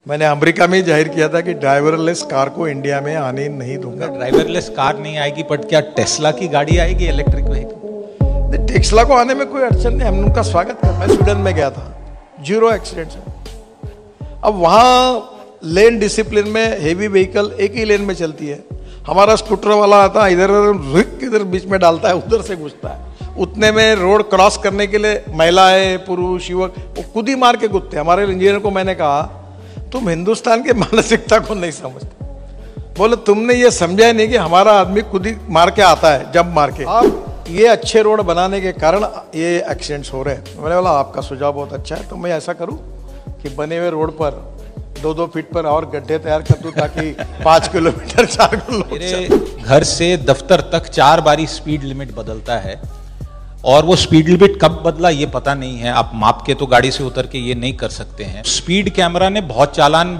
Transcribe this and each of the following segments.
मैंने अमेरिका में जाहिर किया था कि ड्राइवरलेस कार को इंडिया में आने नहीं दूंगा। ड्राइवरलेस कार नहीं आएगी, बट क्या टेस्ला की गाड़ी आएगी इलेक्ट्रिक व्हीकल? टेस्ला को आने में कोई अड़चन नहीं, हम उनका स्वागत कर। मैं स्वीडन में गया था, 0 एक्सीडेंट्स है। अब वहाँ लेन डिसिप्लिन में हेवी व्हीकल एक ही लेन में चलती है। हमारा स्कूटर वाला आता है, इधर बीच में डालता है, उधर से घुसता है। उतने में रोड क्रॉस करने के लिए महिलाएं, पुरुष, युवक वो खुद ही मार के घुसते। हमारे इंजीनियर को मैंने कहा, तुम हिंदुस्तान की मानसिकता को नहीं समझते। बोले तुमने ये समझा ही नहीं कि हमारा आदमी खुद ही मार के आता है, जंप मार के। अब ये अच्छे रोड बनाने के कारण ये एक्सीडेंट्स हो रहे हैं। मैंने बोला आपका सुझाव बहुत अच्छा है, तो मैं ऐसा करूं कि बने हुए रोड पर 2-2 फीट पर और गड्ढे तैयार कर दूं ताकि 5 किलोमीटर 4 किलोमीटर। मेरे घर से दफ्तर तक 4 बारी स्पीड लिमिट बदलता है, और वो स्पीड लिमिट कब बदला ये पता नहीं है। आप माप के तो गाड़ी से उतर के ये नहीं कर सकते हैं। स्पीड कैमरा ने बहुत चालान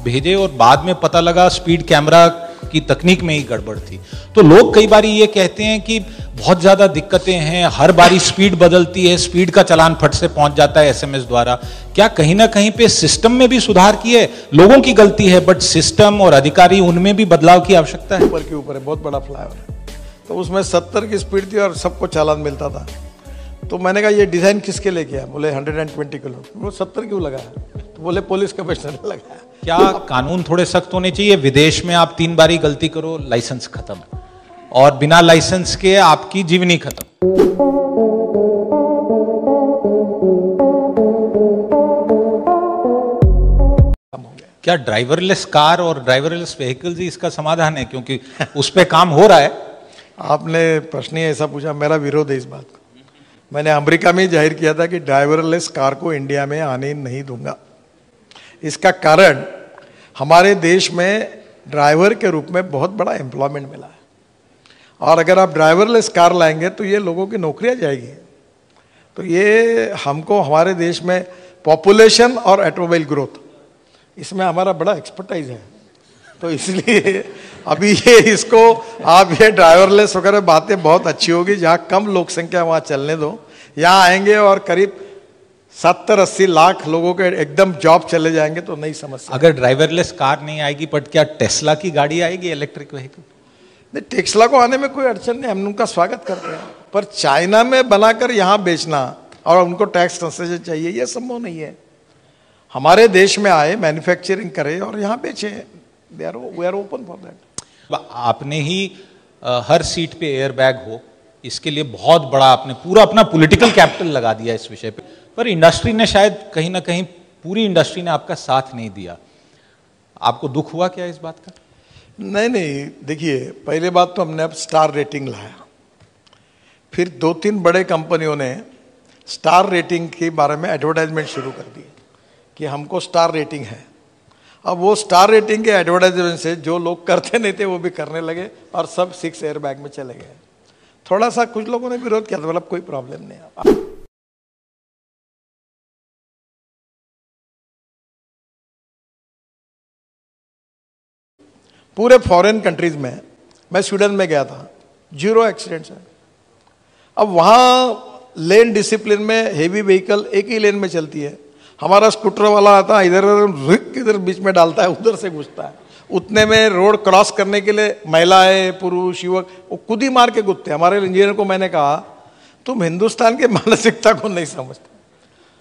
भेजे और बाद में पता लगा स्पीड कैमरा की तकनीक में ही गड़बड़ थी। तो लोग कई बार ये कहते हैं कि बहुत ज्यादा दिक्कतें हैं, हर बारी स्पीड बदलती है, स्पीड का चालान फट से पहुंच जाता है एसएमएस द्वारा। क्या कहीं ना कहीं पे सिस्टम में भी सुधार की है? लोगों की गलती है, बट सिस्टम और अधिकारी उनमें भी बदलाव की आवश्यकता है। ऊपर के ऊपर है, बहुत बड़ा फ्लाईओवर है, तो उसमें 70 की स्पीड थी और सबको चालान मिलता था। तो मैंने कहा ये डिजाइन किसके लिए किया? बोले 120 किलो। वो 70 क्यों लगाया? तो बोले पुलिस कमिश्नर ने लगाया। क्या कानून थोड़े सख्त होने चाहिए? विदेश में आप 3 बारी गलती करो लाइसेंस खत्म, और बिना लाइसेंस के आपकी जीवनी खत्म। क्या ड्राइवरलेस कार और ड्राइवरलेस व्हीकल्स ही इसका समाधान है? क्योंकि उस पर काम हो रहा है। आपने प्रश्न ही ऐसा पूछा, मेरा विरोध है इस बात को। मैंने अमेरिका में जाहिर किया था कि ड्राइवरलेस कार को इंडिया में आने नहीं दूंगा। इसका कारण हमारे देश में ड्राइवर के रूप में बहुत बड़ा एम्प्लॉयमेंट मिला है, और अगर आप ड्राइवरलेस कार लाएंगे तो ये लोगों की नौकरियां जाएगी। तो ये हमको हमारे देश में पॉपुलेशन और ऑटोमोबाइल ग्रोथ, इसमें हमारा बड़ा एक्सपर्टाइज है। तो इसलिए अभी ये इसको आप ये ड्राइवरलेस वगैरह बातें बहुत अच्छी होगी। जहाँ कम लोक संख्या वहाँ चलने दो, यहाँ आएंगे और करीब 70-80 लाख लोगों के एकदम जॉब चले जाएंगे तो नहीं समस्या। अगर ड्राइवरलेस कार नहीं आएगी, बट क्या टेस्ला की गाड़ी आएगी इलेक्ट्रिक व्हीकल? नहीं, टेस्ला को आने में कोई अड़चन नहीं, हम उनका स्वागत करते हैं। पर चाइना में बनाकर यहाँ बेचना और उनको टैक्स कंसेशन चाहिए, ये संभव नहीं है। हमारे देश में आए, मैन्युफैक्चरिंग करे और यहाँ बेचे। We are open for that. आपने ही हर सीट पे एयर बैग हो, इसके लिए बहुत बड़ा आपने पूरा अपना पॉलिटिकल कैपिटल लगा दिया इस विषय पे, पर इंडस्ट्री ने शायद कहीं ना कहीं, पूरी इंडस्ट्री ने आपका साथ नहीं दिया। आपको दुख हुआ क्या इस बात का? नहीं, देखिए, पहले बात तो हमने अब स्टार रेटिंग लाया, फिर 2-3 बड़े कंपनियों ने स्टार रेटिंग के बारे में एडवर्टाइजमेंट शुरू कर दी कि हमको स्टार रेटिंग है। अब वो स्टार रेटिंग के एडवर्टाइजमेंट से जो लोग करते नहीं थे वो भी करने लगे, और सब 6 एयर बैग में चले गए। थोड़ा सा कुछ लोगों ने विरोध किया, मतलब कोई प्रॉब्लम नहीं है। पूरे फॉरेन कंट्रीज में, मैं स्वीडन में गया था, 0 एक्सीडेंट्स है। अब वहाँ लेन डिसिप्लिन में हेवी व्हीकल एक ही लेन में चलती है। हमारा स्कूटर वाला आता है, इधर बीच में डालता है, उधर से घुसता है। उतने में रोड क्रॉस करने के लिए महिलाएं, पुरुष, युवक वो खुद ही मार के घुसते। हमारे इंजीनियर को मैंने कहा, तुम हिंदुस्तान की मानसिकता को नहीं समझते।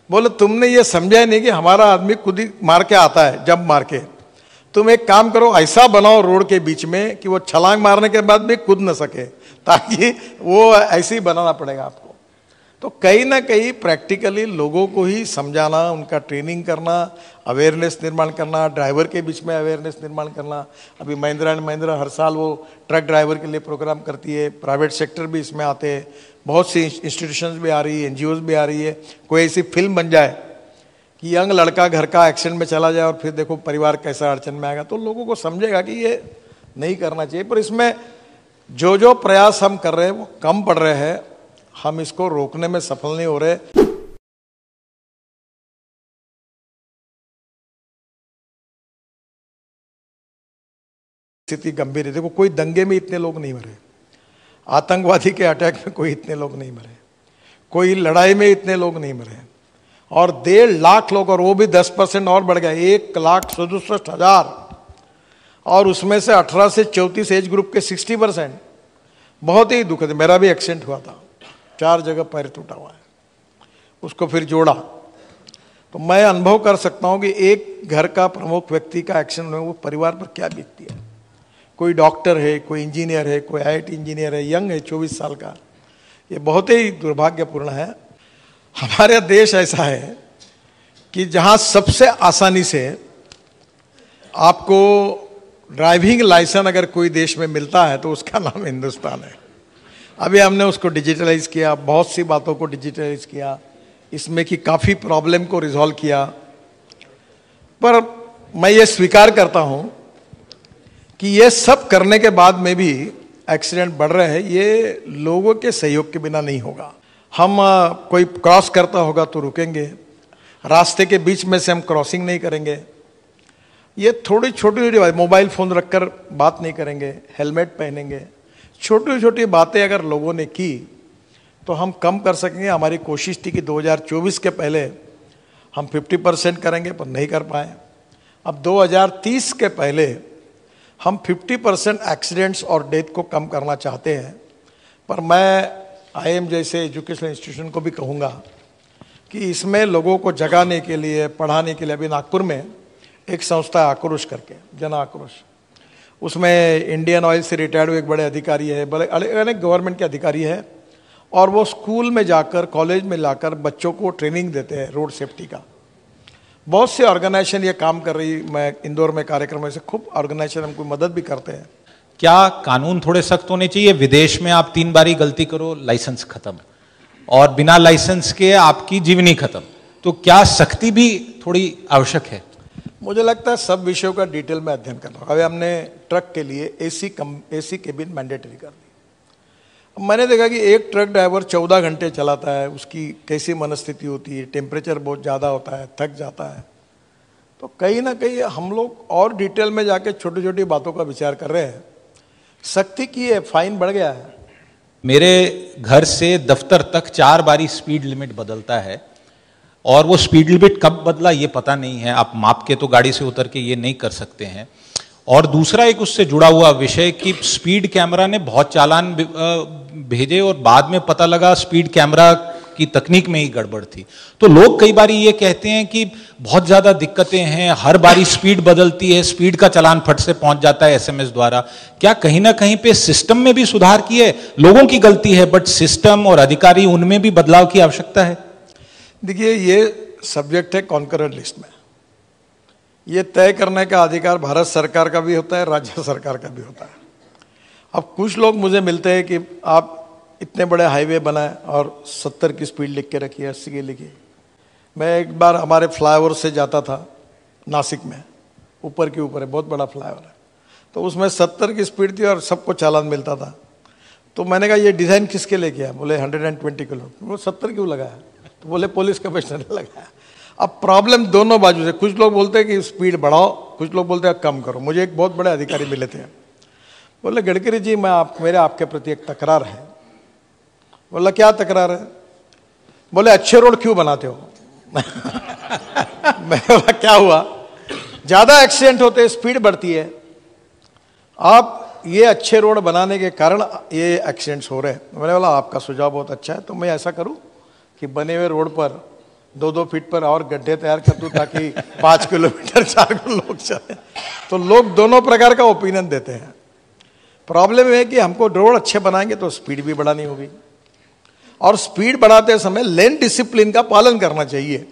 बोले तुमने ये समझा ही नहीं कि हमारा आदमी खुद ही मार के आता है, जंप मार के। तुम एक काम करो, ऐसा बनाओ रोड के बीच में कि वो छलांग मारने के बाद भी कूद न सके, ताकि वो ऐसे ही बनाना पड़ेगा आपको। तो कहीं ना कहीं प्रैक्टिकली लोगों को ही समझाना, उनका ट्रेनिंग करना, अवेयरनेस निर्माण करना, ड्राइवर के बीच में अवेयरनेस निर्माण करना। अभी महिंद्रा एंड महिंद्रा हर साल वो ट्रक ड्राइवर के लिए प्रोग्राम करती है, प्राइवेट सेक्टर भी इसमें आते हैं, बहुत सी इंस्टीट्यूशंस भी आ रही है, NGOs भी आ रही है। कोई ऐसी फिल्म बन जाए कि यंग लड़का घर का एक्सीडेंट में चला जाए और फिर देखो परिवार कैसा अड़चन में आएगा, तो लोगों को समझेगा कि ये नहीं करना चाहिए। पर इसमें जो प्रयास हम कर रहे हैं वो कम पड़ रहे हैं, हम इसको रोकने में सफल नहीं हो रहे। स्थिति गंभीर है। देखो, कोई दंगे में इतने लोग नहीं मरे, आतंकवादी के अटैक में कोई इतने लोग नहीं मरे, कोई लड़ाई में इतने लोग नहीं मरे, और 1.5 लाख लोग, और वो भी 10% और बढ़ गया, 1,67,000, और उसमें से 18 से 34 एज ग्रुप के 60%। बहुत ही दुखद। मेरा भी एक्सीडेंट हुआ था, 4 जगह पैर टूटा हुआ है, उसको फिर जोड़ा। तो मैं अनुभव कर सकता हूं कि एक घर का प्रमुख व्यक्ति का एक्सीडेंट हो, वो परिवार पर क्या बीतती है। कोई डॉक्टर है, कोई इंजीनियर है, कोई IIT इंजीनियर है, यंग है 24 साल का। ये बहुत ही दुर्भाग्यपूर्ण है। हमारा देश ऐसा है कि जहां सबसे आसानी से आपको ड्राइविंग लाइसेंस अगर कोई देश में मिलता है तो उसका नाम हिंदुस्तान है। अभी हमने उसको डिजिटलाइज किया, बहुत सी बातों को डिजिटलाइज किया, इसमें कि काफ़ी प्रॉब्लम को रिजॉल्व किया। पर मैं ये स्वीकार करता हूं कि ये सब करने के बाद में भी एक्सीडेंट बढ़ रहे हैं। ये लोगों के सहयोग के बिना नहीं होगा। हम कोई क्रॉस करता होगा तो रुकेंगे, रास्ते के बीच में से हम क्रॉसिंग नहीं करेंगे। ये थोड़ी छोटी छोटी बात, मोबाइल फ़ोन रखकर बात नहीं करेंगे, हेलमेट पहनेंगे। छोटी छोटी बातें अगर लोगों ने की तो हम कम कर सकेंगे। हमारी कोशिश थी कि 2024 के पहले हम 50% करेंगे, पर नहीं कर पाए। अब 2030 के पहले हम 50% एक्सीडेंट्स और डेथ को कम करना चाहते हैं। पर मैं IIM जैसे एजुकेशनल इंस्टीट्यूशन को भी कहूँगा कि इसमें लोगों को जगाने के लिए, पढ़ाने के लिए, अभी नागपुर में एक संस्था है आक्रोश करके, जन आक्रोश, उसमें इंडियन ऑयल से रिटायर्ड हुए एक बड़े अधिकारी है, बड़े अनेक गवर्नमेंट के अधिकारी है, और वो स्कूल में जाकर, कॉलेज में लाकर बच्चों को ट्रेनिंग देते हैं रोड सेफ्टी का। बहुत से ऑर्गेनाइजेशन ये काम कर रही। मैं इंदौर में कार्यक्रम से खूब ऑर्गेनाइजेशन हमको मदद भी करते हैं। क्या कानून थोड़े सख्त होने चाहिए? विदेश में आप 3 बारी गलती करो लाइसेंस खत्म, और बिना लाइसेंस के आपकी जीवनी खत्म। तो क्या सख्ती भी थोड़ी आवश्यक है? मुझे लगता है सब विषयों का डिटेल में अध्ययन करना। अभी हमने ट्रक के लिए AC केबिन मैंडेटरी कर दी। मैंने देखा कि एक ट्रक ड्राइवर 14 घंटे चलाता है, उसकी कैसी मनस्थिति होती है, टेम्परेचर बहुत ज़्यादा होता है, थक जाता है। तो कहीं ना कहीं हम लोग और डिटेल में जाके छोटी छोटी बातों का विचार कर रहे हैं। सख्ती की है, फाइन बढ़ गया है। मेरे घर से दफ्तर तक 4 बारी स्पीड लिमिट बदलता है, और वो स्पीड लिमिट कब बदला ये पता नहीं है। आप माप के तो गाड़ी से उतर के ये नहीं कर सकते हैं। और दूसरा एक उससे जुड़ा हुआ विषय कि स्पीड कैमरा ने बहुत चालान भेजे, और बाद में पता लगा स्पीड कैमरा की तकनीक में ही गड़बड़ थी। तो लोग कई बारी ये कहते हैं कि बहुत ज़्यादा दिक्कतें हैं, हर बारी स्पीड बदलती है, स्पीड का चालान फट से पहुंच जाता है SMS द्वारा। क्या कहीं ना कहीं पे सिस्टम में भी सुधार किए? लोगों की गलती है, बट सिस्टम और अधिकारी, उनमें भी बदलाव की आवश्यकता है। देखिए, ये सब्जेक्ट है कॉन्करेंट लिस्ट में। ये तय करने का अधिकार भारत सरकार का भी होता है, राज्य सरकार का भी होता है। अब कुछ लोग मुझे मिलते हैं कि आप इतने बड़े हाईवे बनाए और 70 की स्पीड लिख के रखी है, 80 की लिखी। मैं एक बार हमारे फ्लाईओवर से जाता था नासिक में, ऊपर के ऊपर है, बहुत बड़ा फ्लाईओवर है, तो उसमें 70 की स्पीड थी और सबको चालान मिलता था। तो मैंने कहा ये डिज़ाइन किसके लिए किया? बोले 120 किलो। वो 70 क्यों लगाया? तो बोले पुलिस कमिश्नर ने लगाया। अब प्रॉब्लम दोनों बाजू से, कुछ लोग बोलते हैं कि स्पीड बढ़ाओ, कुछ लोग बोलते हैं कम करो। मुझे एक बहुत बड़े अधिकारी मिले थे, बोले गडकरी जी मेरे आपके प्रति एक तकरार है। बोला क्या तकरार है? बोले अच्छे रोड क्यों बनाते हो? मैं बोला क्या हुआ? ज़्यादा एक्सीडेंट होते हैं, स्पीड बढ़ती है, आप ये अच्छे रोड बनाने के कारण ये एक्सीडेंट्स हो रहे हैं। मैंने बोला आपका सुझाव बहुत अच्छा है, तो मैं ऐसा करूं कि बने हुए रोड पर 2-2 फीट पर और गड्ढे तैयार कर दूं ताकि 5 किलोमीटर 4 लोग चले। तो लोग दोनों प्रकार का ओपिनियन देते हैं। प्रॉब्लम है कि हमको रोड अच्छे बनाएंगे तो स्पीड भी बढ़ानी होगी, और स्पीड बढ़ाते समय लेन डिसिप्लिन का पालन करना चाहिए।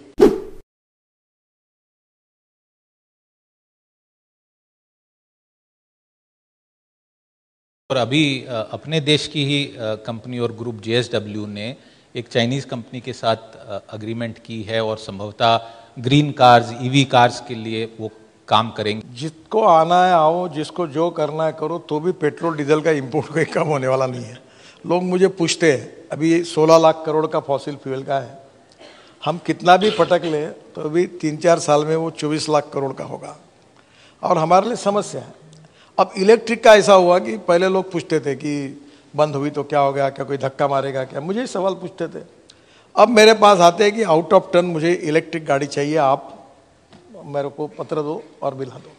और अभी अपने देश की ही कंपनी और ग्रुप JSW ने एक चाइनीज कंपनी के साथ अग्रीमेंट की है, और संभवतः ग्रीन कार्स, EV कार्स के लिए वो काम करेंगे। जिसको आना है आओ, जिसको जो करना है करो, तो भी पेट्रोल डीजल का इंपोर्ट कोई कम होने वाला नहीं है। लोग मुझे पूछते हैं, अभी 16 लाख करोड़ का फॉसिल फ्यूल का है, हम कितना भी पटक लें तो अभी 3-4 साल में वो 24 लाख करोड़ का होगा, और हमारे लिए समस्या है। अब इलेक्ट्रिक का ऐसा हुआ कि पहले लोग पूछते थे कि बंद हुई तो क्या हो गया, क्या कोई धक्का मारेगा क्या, मुझे सवाल पूछते थे। अब मेरे पास आते हैं कि आउट ऑफ टर्न मुझे इलेक्ट्रिक गाड़ी चाहिए, आप मेरे को पत्र दो और मिला दो।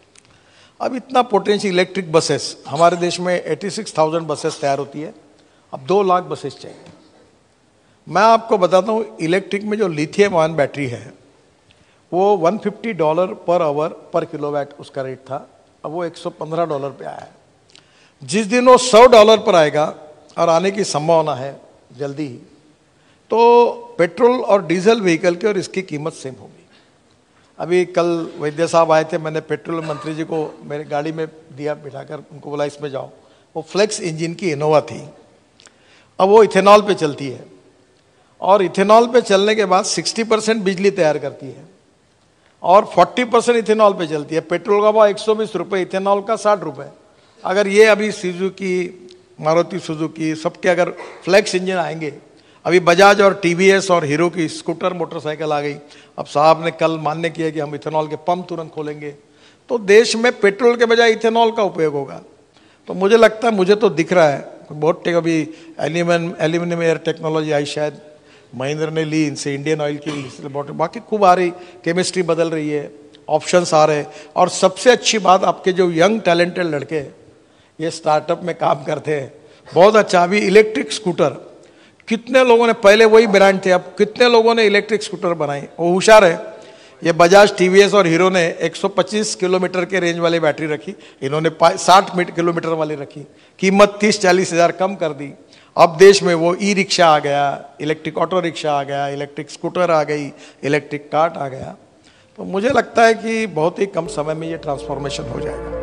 अब इतना पोटेंशियल इलेक्ट्रिक बसेस हमारे देश में 86,000 बसेस तैयार होती है, अब 2 लाख बसेस चाहिए। मैं आपको बताता हूँ, इलेक्ट्रिक में जो लिथियम आयन बैटरी है वो $150 पर आवर पर किलोवाट उसका रेट था, अब वो $115 पे आया है। जिस दिन वो $100 पर आएगा, और आने की संभावना है जल्दी ही, तो पेट्रोल और डीजल व्हीकल की और इसकी कीमत सेम होगी। अभी कल वैद्य साहब आए थे, मैंने पेट्रोल मंत्री जी को मेरे गाड़ी में दिया बिठाकर, उनको बोला इसमें जाओ। वो फ्लेक्स इंजन की इनोवा थी, अब वो इथेनॉल पे चलती है, और इथेनॉल पे चलने के बाद 60% बिजली तैयार करती है और 40% इथेनॉल पे चलती है। पेट्रोल का भाव 120 रुपये, इथेनॉल का 60 रुपये। अगर ये अभी सुजुकी, मारुति सुजुकी सबके अगर फ्लेक्स इंजन आएंगे, अभी बजाज और टीवीएस और हीरो की स्कूटर मोटरसाइकिल आ गई, अब साहब ने कल मान्य किया कि हम इथेनॉल के पंप तुरंत खोलेंगे, तो देश में पेट्रोल के बजाय इथेनॉल का उपयोग होगा। तो मुझे लगता है, मुझे तो दिख रहा है बहुत, अभी एल्यूमिनियम एयर टेक्नोलॉजी आई, शायद महिंद्रा ने ली इनसे, इंडियन ऑयल की ली, बाकी खूब आ रही, केमिस्ट्री बदल रही है, ऑप्शंस आ रहे हैं। और सबसे अच्छी बात, आपके जो यंग टैलेंटेड लड़के ये स्टार्टअप में काम करते हैं, बहुत अच्छा। अभी इलेक्ट्रिक स्कूटर कितने लोगों ने, पहले वही ब्रांड थे, अब कितने लोगों ने इलेक्ट्रिक स्कूटर बनाए, वो होशियार है। ये बजाज, टीवीएस और हीरो ने 125 किलोमीटर के रेंज वाली बैटरी रखी, इन्होंने 60 किलोमीटर वाली रखी, कीमत 30-40 हज़ार कम कर दी। अब देश में वो ई रिक्शा आ गया, इलेक्ट्रिक ऑटो रिक्शा आ गया, इलेक्ट्रिक स्कूटर आ गई, इलेक्ट्रिक कार्ट आ गया। तो मुझे लगता है कि बहुत ही कम समय में ये ट्रांसफॉर्मेशन हो जाएगा।